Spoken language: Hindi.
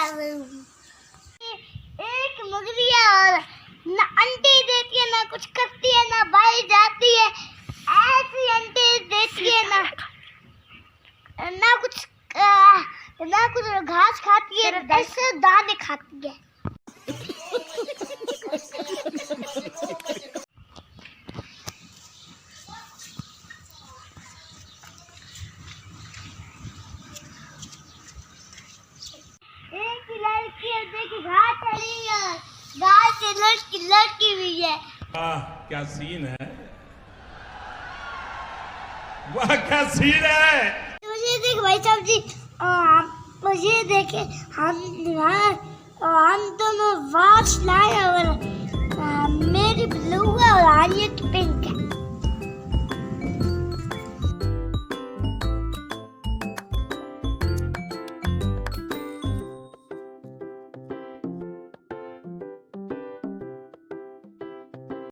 कर रही हूँ। एक मुर्गी है और ना अंडे देती है, ना कुछ करती है, ना बाहर जाती है, ऐसी अंडे देती है, ना कुछ घास खाती है, ऐसे दाने खाती है। एक लड़की है, देखी घास चढ़ी है, घास से लड़की भी है। क्या सीन है, वाह क्या सीन है। मुझे देख भाई साहब जी, मुझे देखे हम दोनों वाच लाए और मेरी बलुआ और आलिया की